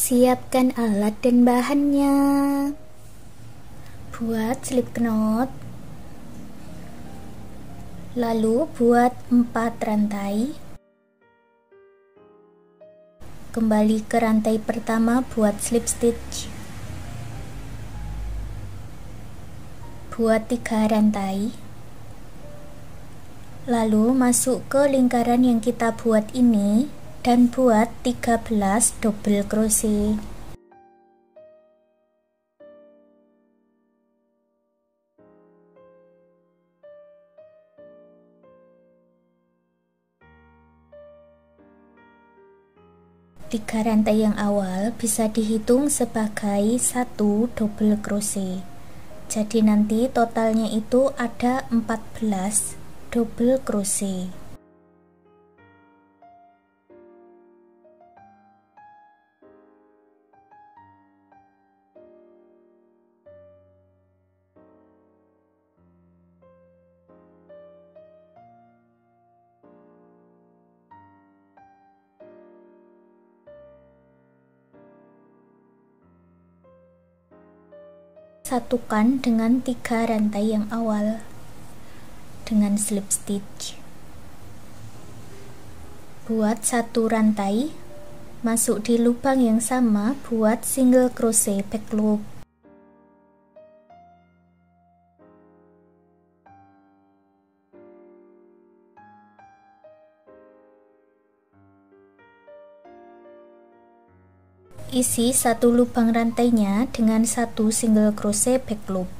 Siapkan alat dan bahannya. Buat slip knot. Lalu buat 4 rantai. Kembali ke rantai pertama, buat slip stitch. Buat 3 rantai. Lalu masuk ke lingkaran yang kita buat ini dan buat 13 double crochet. Tiga rantai yang awal bisa dihitung sebagai 1 double crochet. Jadi nanti totalnya itu ada 14 double crochet. Satukan dengan 3 rantai yang awal dengan slip stitch. Buat 1 rantai, masuk di lubang yang sama, buat single crochet back loop. Isi 1 lubang rantainya dengan 1 single crochet back loop.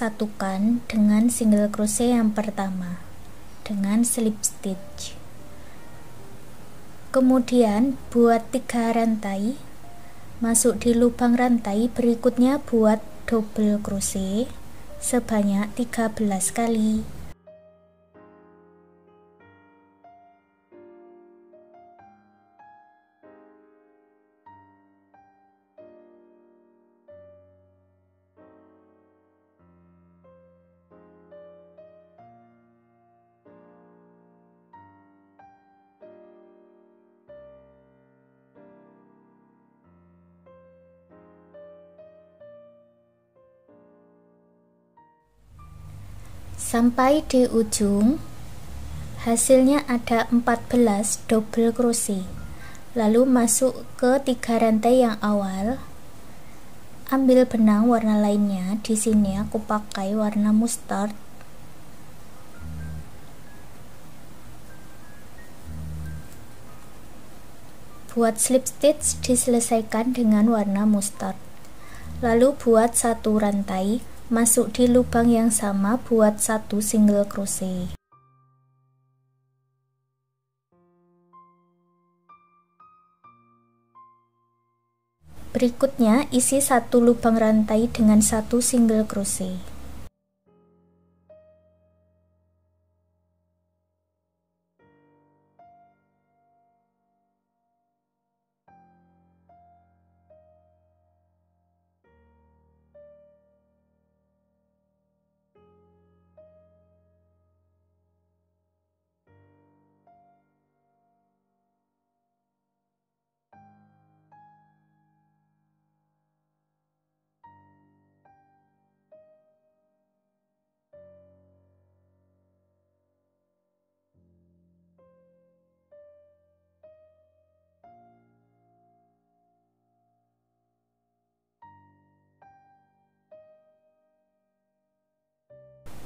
Satukan dengan single crochet yang pertama dengan slip stitch. Kemudian buat 3 rantai, masuk di lubang rantai berikutnya, buat double crochet sebanyak 13 kali. Sampai di ujung, hasilnya ada 14 double crochet. Lalu masuk ke 3 rantai yang awal, ambil benang warna lainnya. Di sini aku pakai warna mustard. Buat slip stitch diselesaikan dengan warna mustard. Lalu buat 1 rantai, masuk di lubang yang sama, buat 1 single crochet. Berikutnya isi 1 lubang rantai dengan 1 single crochet.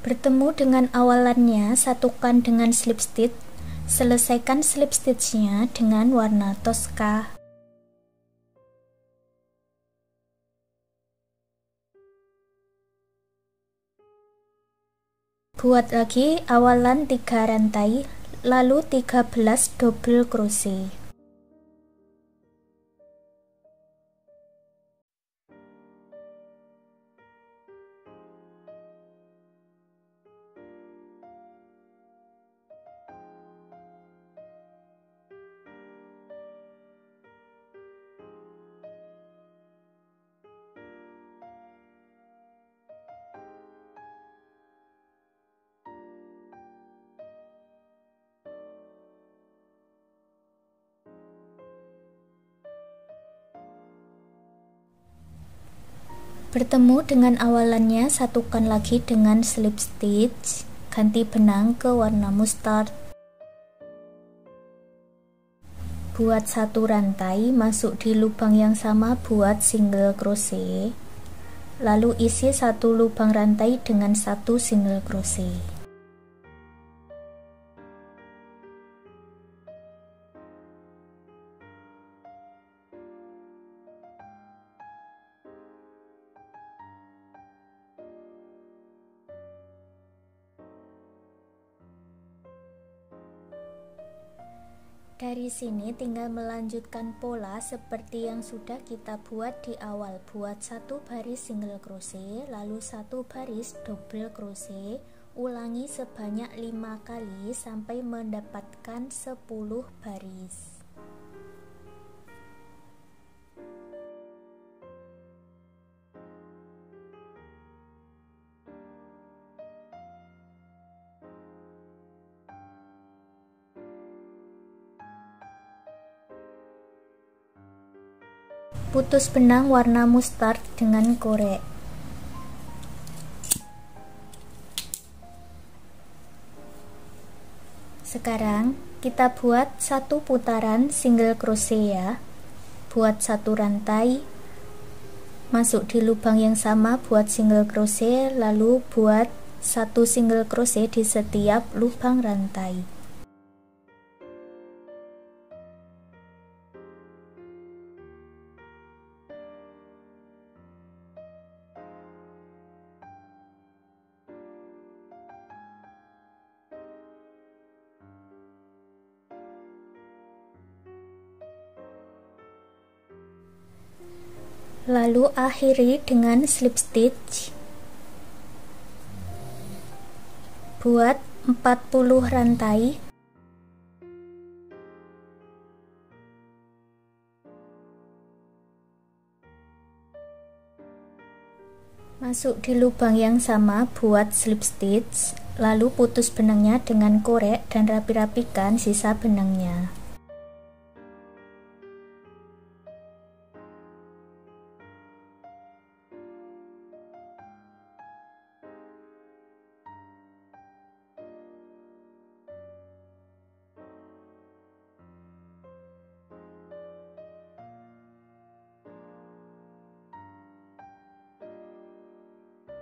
Bertemu dengan awalannya, satukan dengan slip stitch Selesaikan slip stitch-nya dengan warna Tosca. Buat lagi awalan 3 rantai, lalu 13 double crochet. Bertemu dengan awalannya, satukan lagi dengan slip stitch, ganti benang ke warna mustard. Buat 1 rantai, masuk di lubang yang sama buat single crochet, lalu isi 1 lubang rantai dengan 1 single crochet. Dari sini tinggal melanjutkan pola seperti yang sudah kita buat di awal. Buat 1 baris single crochet, lalu 1 baris double crochet, ulangi sebanyak 5 kali sampai mendapatkan 10 baris. Putus benang warna mustard dengan korek. Sekarang kita buat 1 putaran single crochet ya. Buat 1 rantai, masuk di lubang yang sama buat single crochet, lalu buat 1 single crochet di setiap lubang rantai. Lalu akhiri dengan slip stitch. Buat 40 rantai. Masuk di lubang yang sama buat slip stitch, lalu putus benangnya dengan korek dan rapi-rapikan sisa benangnya.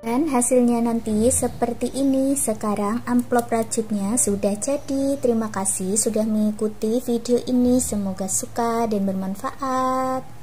Dan hasilnya nanti seperti ini. Sekarang amplop rajutnya sudah jadi. Terima kasih sudah mengikuti video ini. Semoga suka dan bermanfaat.